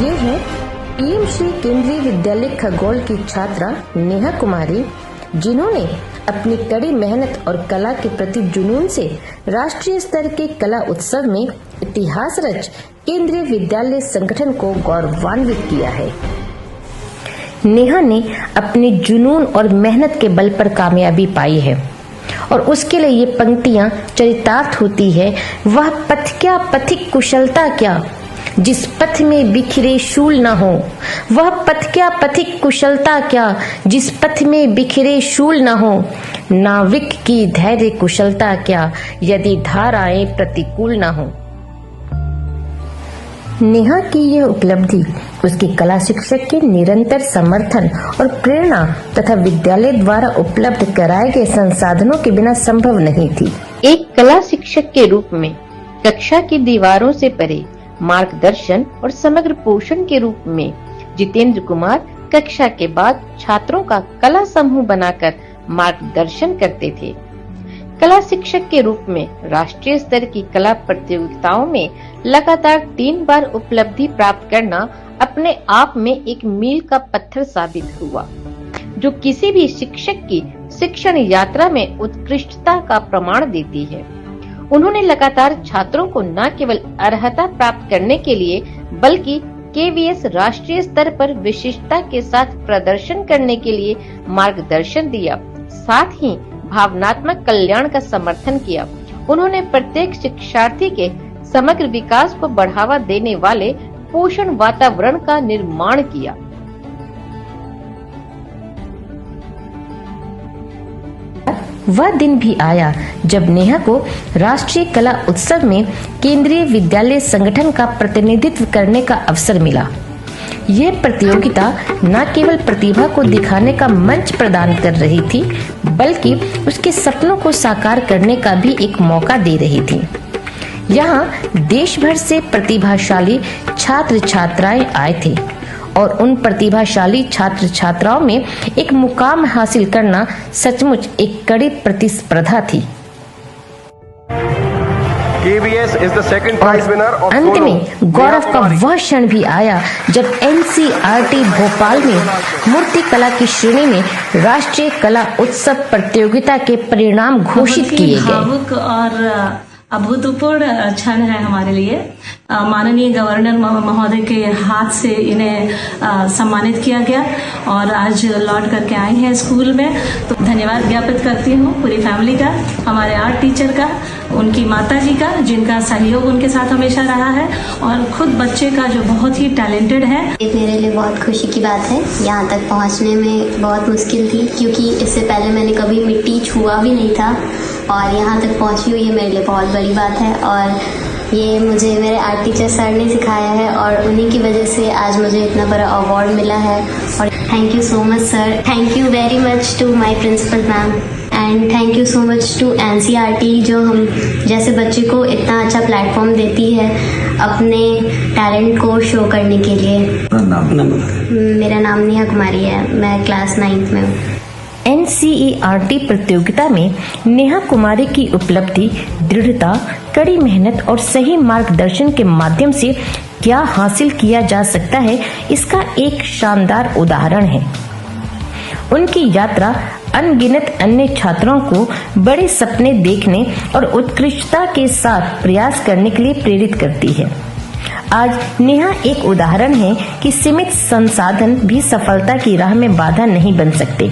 ये है पीएम श्री केंद्रीय विद्यालय खगोल की छात्रा नेहा कुमारी, जिन्होंने अपनी कड़ी मेहनत और कला के प्रति जुनून से राष्ट्रीय स्तर के कला उत्सव में इतिहास रच केंद्रीय विद्यालय संगठन को गौरवान्वित किया है। नेहा ने अपने जुनून और मेहनत के बल पर कामयाबी पाई है और उसके लिए ये पंक्तियां चरितार्थ होती है। वह पथ क्या पथिक कुशलता क्या, जिस पथ में बिखरे शूल न हो। वह पथ क्या पथिक कुशलता क्या, जिस पथ में बिखरे शूल न हो। नाविक की धैर्य कुशलता क्या, यदि धाराएं प्रतिकूल न हो। नेहा की यह उपलब्धि उसके कला शिक्षक के निरंतर समर्थन और प्रेरणा तथा विद्यालय द्वारा उपलब्ध कराए गए संसाधनों के बिना संभव नहीं थी। एक कला शिक्षक के रूप में कक्षा की दीवारों से परे मार्गदर्शन और समग्र पोषण के रूप में जितेंद्र कुमार कक्षा के बाद छात्रों का कला समूह बनाकर मार्गदर्शन करते थे। कला शिक्षक के रूप में राष्ट्रीय स्तर की कला प्रतियोगिताओं में लगातार 3 बार उपलब्धि प्राप्त करना अपने आप में एक मील का पत्थर साबित हुआ, जो किसी भी शिक्षक की शिक्षण यात्रा में उत्कृष्टता का प्रमाण देती है। उन्होंने लगातार छात्रों को न केवल अर्हता प्राप्त करने के लिए बल्कि केवीएस राष्ट्रीय स्तर पर विशिष्टता के साथ प्रदर्शन करने के लिए मार्गदर्शन दिया, साथ ही भावनात्मक कल्याण का समर्थन किया। उन्होंने प्रत्येक शिक्षार्थी के समग्र विकास को बढ़ावा देने वाले पोषण वातावरण का निर्माण किया। वह दिन भी आया जब नेहा को राष्ट्रीय कला उत्सव में केंद्रीय विद्यालय संगठन का प्रतिनिधित्व करने का अवसर मिला। यह प्रतियोगिता न केवल प्रतिभा को दिखाने का मंच प्रदान कर रही थी, बल्कि उसके सपनों को साकार करने का भी एक मौका दे रही थी। यहाँ देश भर से प्रतिभाशाली छात्र छात्राएं आए थे और उन प्रतिभाशाली छात्र छात्राओं में एक मुकाम हासिल करना सचमुच एक कड़ी प्रतिस्पर्धा थी। और अंत में गौरव का वह क्षण भी आया जब एनसीईआरटी भोपाल में मूर्ति कला की श्रेणी में राष्ट्रीय कला उत्सव प्रतियोगिता के परिणाम घोषित किए गए। अभूतपूर्व क्षण है हमारे लिए। माननीय गवर्नर महोदय के हाथ से इन्हें सम्मानित किया गया और आज लौट करके आई हैं स्कूल में। तो धन्यवाद ज्ञापित करती हूँ पूरी फैमिली का, हमारे आर्ट टीचर का, उनकी माता जी का, जिनका सहयोग उनके साथ हमेशा रहा है, और खुद बच्चे का जो बहुत ही टैलेंटेड है। ये मेरे लिए बहुत खुशी की बात है। यहाँ तक पहुँचने में बहुत मुश्किल थी, क्योंकि इससे पहले मैंने कभी मिट्टी छुआ भी नहीं था और यहाँ तक पहुँची हुई है मेरे लिए बहुत बड़ी बात है। और ये मुझे मेरे आर्ट टीचर सर ने सिखाया है और उन्हीं की वजह से आज मुझे इतना बड़ा अवार्ड मिला है। और thank you so much sir, thank you very much to my principal ma'am and thank you so much to NCERT, जो हम जैसे बच्चे को इतना अच्छा प्लेटफॉर्म देती है अपने टैलेंट को शो करने के लिए। मेरा नाम नेहा कुमारी है, मैं क्लास 9th में हूँ। एनसीईआरटी प्रतियोगिता में नेहा कुमारी की उपलब्धि दृढ़ता, कड़ी मेहनत और सही मार्गदर्शन के माध्यम से क्या हासिल किया जा सकता है, इसका एक शानदार उदाहरण है। उनकी यात्रा अनगिनत अन्य छात्रों को बड़े सपने देखने और उत्कृष्टता के साथ प्रयास करने के लिए प्रेरित करती है। आज नेहा एक उदाहरण है कि सीमित संसाधन भी सफलता की राह में बाधा नहीं बन सकते।